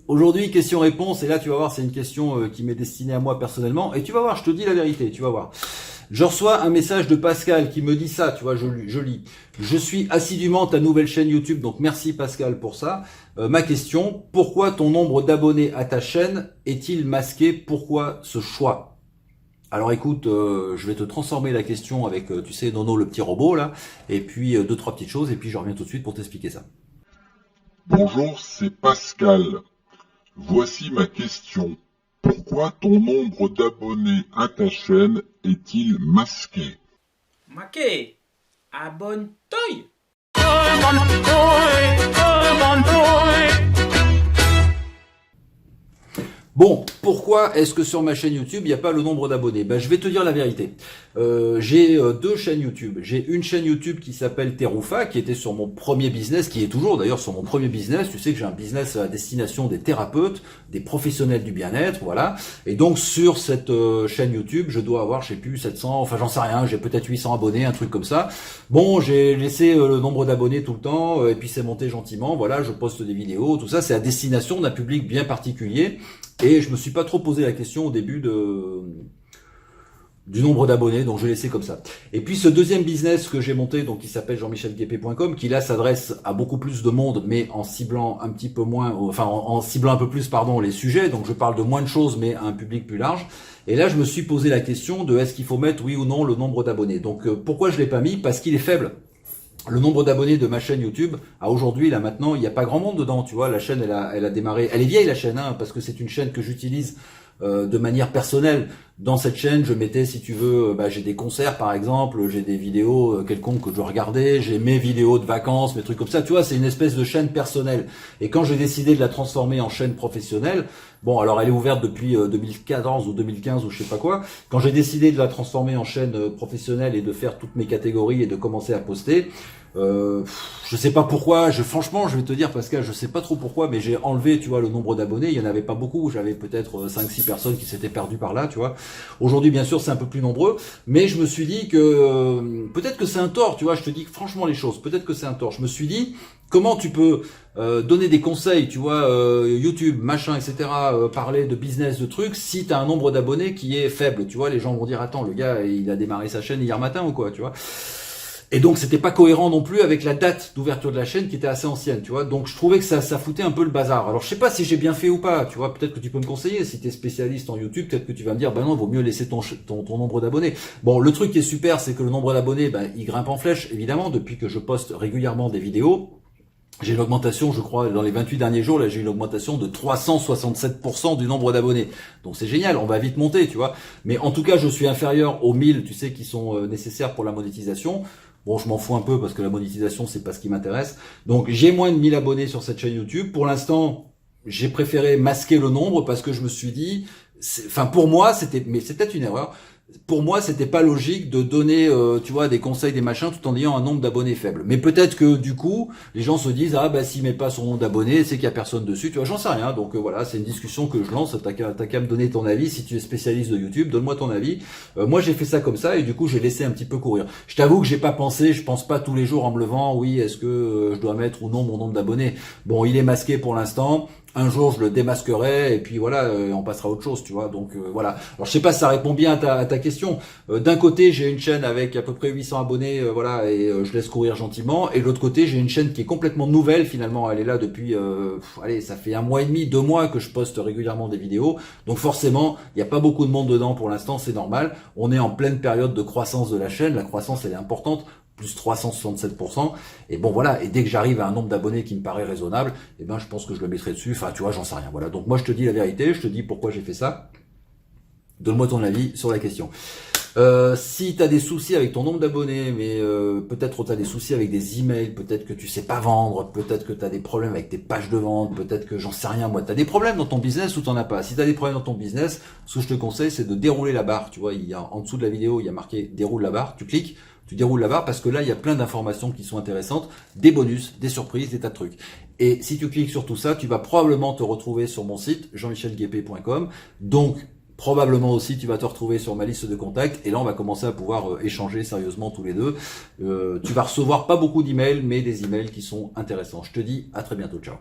Aujourd'hui, question-réponse, et là tu vas voir, c'est une question qui m'est destinée à moi personnellement, et tu vas voir, je te dis la vérité, tu vas voir. Je reçois un message de Pascal qui me dit ça, tu vois, je lis. Je suis assidûment ta nouvelle chaîne YouTube, donc merci Pascal pour ça. Ma question, pourquoi ton nombre d'abonnés à ta chaîne est-il masqué? Pourquoi ce choix? Alors écoute, je vais te transformer la question avec, tu sais, Nono le petit robot là, et puis deux, trois petites choses, et puis je reviens tout de suite pour t'expliquer ça. Bonjour, c'est Pascal. Voici ma question. Pourquoi ton nombre d'abonnés à ta chaîne est-il masqué? Maquet, abonne-toi. Bon, pourquoi est-ce que sur ma chaîne YouTube, il n'y a pas le nombre d'abonnés? Ben, je vais te dire la vérité. J'ai deux chaînes YouTube. J'ai une chaîne YouTube qui s'appelle Terufa, qui était sur mon premier business, qui est toujours d'ailleurs sur mon premier business. Tu sais que j'ai un business à destination des thérapeutes, des professionnels du bien-être, voilà. Et donc sur cette chaîne YouTube, je dois avoir, je sais plus, 700, enfin j'en sais rien, j'ai peut-être 800 abonnés, un truc comme ça. Bon, j'ai laissé le nombre d'abonnés tout le temps, et puis c'est monté gentiment, voilà, je poste des vidéos, tout ça, c'est à destination d'un public bien particulier. Et je me suis pas trop posé la question au début du nombre d'abonnés, donc je l'ai laissé comme ça. Et puis ce deuxième business que j'ai monté, donc qui s'appelle jean-michelguépé.com, qui là s'adresse à beaucoup plus de monde, mais en ciblant un petit peu moins, enfin en ciblant un peu plus, pardon, les sujets. Donc je parle de moins de choses, mais à un public plus large. Et là, je me suis posé la question de est-ce qu'il faut mettre oui ou non le nombre d'abonnés. Donc pourquoi je l'ai pas mis? Parce qu'il est faible. Le nombre d'abonnés de ma chaîne YouTube, à aujourd'hui, là maintenant, il n'y a pas grand monde dedans, tu vois. La chaîne, elle a démarré, elle est vieille la chaîne, hein, parce que c'est une chaîne que j'utilise de manière personnelle. Dans cette chaîne, je mettais, si tu veux, j'ai des concerts par exemple, j'ai des vidéos quelconques que je regardais, j'ai mes vidéos de vacances, mes trucs comme ça, tu vois, c'est une espèce de chaîne personnelle. Et quand j'ai décidé de la transformer en chaîne professionnelle, bon, alors elle est ouverte depuis 2014 ou 2015 ou je sais pas quoi, quand j'ai décidé de la transformer en chaîne professionnelle et de faire toutes mes catégories et de commencer à poster, je sais pas pourquoi, franchement, je vais te dire Pascal, je sais pas trop pourquoi, mais j'ai enlevé, tu vois, le nombre d'abonnés, il y en avait pas beaucoup, j'avais peut-être 5-6 personnes qui s'étaient perdues par là, tu vois. Aujourd'hui, bien sûr, c'est un peu plus nombreux, mais je me suis dit que peut-être que c'est un tort, tu vois, je te dis franchement les choses, peut-être que c'est un tort. Je me suis dit, comment tu peux donner des conseils, tu vois, YouTube, machin, etc., parler de business, de trucs, si tu as un nombre d'abonnés qui est faible, tu vois, les gens vont dire, attends, le gars, il a démarré sa chaîne hier matin ou quoi, tu vois. Et donc c'était pas cohérent non plus avec la date d'ouverture de la chaîne qui était assez ancienne, tu vois. Donc je trouvais que ça foutait un peu le bazar. Alors je sais pas si j'ai bien fait ou pas, tu vois. Peut-être que tu peux me conseiller. Si tu es spécialiste en YouTube, peut-être que tu vas me dire, non, vaut mieux laisser ton nombre d'abonnés. Bon, le truc qui est super, c'est que le nombre d'abonnés, il grimpe en flèche, évidemment, depuis que je poste régulièrement des vidéos. J'ai une augmentation, je crois, dans les 28 derniers jours, là, j'ai une augmentation de 367% du nombre d'abonnés. Donc c'est génial, on va vite monter, tu vois. Mais en tout cas, je suis inférieur aux 1000, tu sais, qui sont nécessaires pour la monétisation. Bon, je m'en fous un peu parce que la monétisation, c'est pas ce qui m'intéresse. Donc, j'ai moins de 1000 abonnés sur cette chaîne YouTube. Pour l'instant, j'ai préféré masquer le nombre parce que je me suis dit, enfin, pour moi, mais c'est peut-être une erreur. Pour moi, c'était pas logique de donner, tu vois, des conseils, des machins, tout en ayant un nombre d'abonnés faible. Mais peut-être que du coup, les gens se disent, s'il met pas son nombre d'abonnés, c'est qu'il y a personne dessus. Tu vois, j'en sais rien. Donc voilà, c'est une discussion que je lance. T'as qu'à me donner ton avis. Si tu es spécialiste de YouTube, donne-moi ton avis. Moi, j'ai fait ça comme ça et du coup, j'ai laissé un petit peu courir. Je t'avoue que j'ai pas pensé, je pense pas tous les jours en me levant, oui, est-ce que je dois mettre ou non mon nombre d'abonnés. Bon, il est masqué pour l'instant. Un jour, je le démasquerai et puis voilà, on passera à autre chose, tu vois. Donc voilà. Alors je sais pas si ça répond bien à ta question. D'un côté, j'ai une chaîne avec à peu près 800 abonnés, voilà, et je laisse courir gentiment. Et de l'autre côté, j'ai une chaîne qui est complètement nouvelle finalement. Elle est là depuis, allez, ça fait 1 mois et demi, 2 mois que je poste régulièrement des vidéos. Donc forcément, il n'y a pas beaucoup de monde dedans pour l'instant, c'est normal. On est en pleine période de croissance de la chaîne. La croissance, elle est importante. Plus 367%. Et bon, voilà. Et dès que j'arrive à un nombre d'abonnés qui me paraît raisonnable, je pense que je le mettrai dessus. Enfin, tu vois, j'en sais rien. Voilà. Donc, moi, je te dis la vérité. Je te dis pourquoi j'ai fait ça. Donne-moi ton avis sur la question. Si tu as des soucis avec ton nombre d'abonnés, mais peut-être tu as des soucis avec des emails, peut-être que tu sais pas vendre, peut-être que tu as des problèmes avec tes pages de vente, peut-être que j'en sais rien moi, tu as des problèmes dans ton business ou tu n'en as pas. Si tu as des problèmes dans ton business, ce que je te conseille, c'est de dérouler la barre. Tu vois, il y a en dessous de la vidéo, il y a marqué déroule la barre, tu cliques, tu déroules la barre parce que là, il y a plein d'informations qui sont intéressantes, des bonus, des surprises, des tas de trucs. Et si tu cliques sur tout ça, tu vas probablement te retrouver sur mon site jean-michelguépé.com. Donc probablement aussi, tu vas te retrouver sur ma liste de contacts et là, on va commencer à pouvoir échanger sérieusement tous les deux. Tu vas recevoir pas beaucoup d'emails, mais des emails qui sont intéressants. Je te dis à très bientôt. Ciao.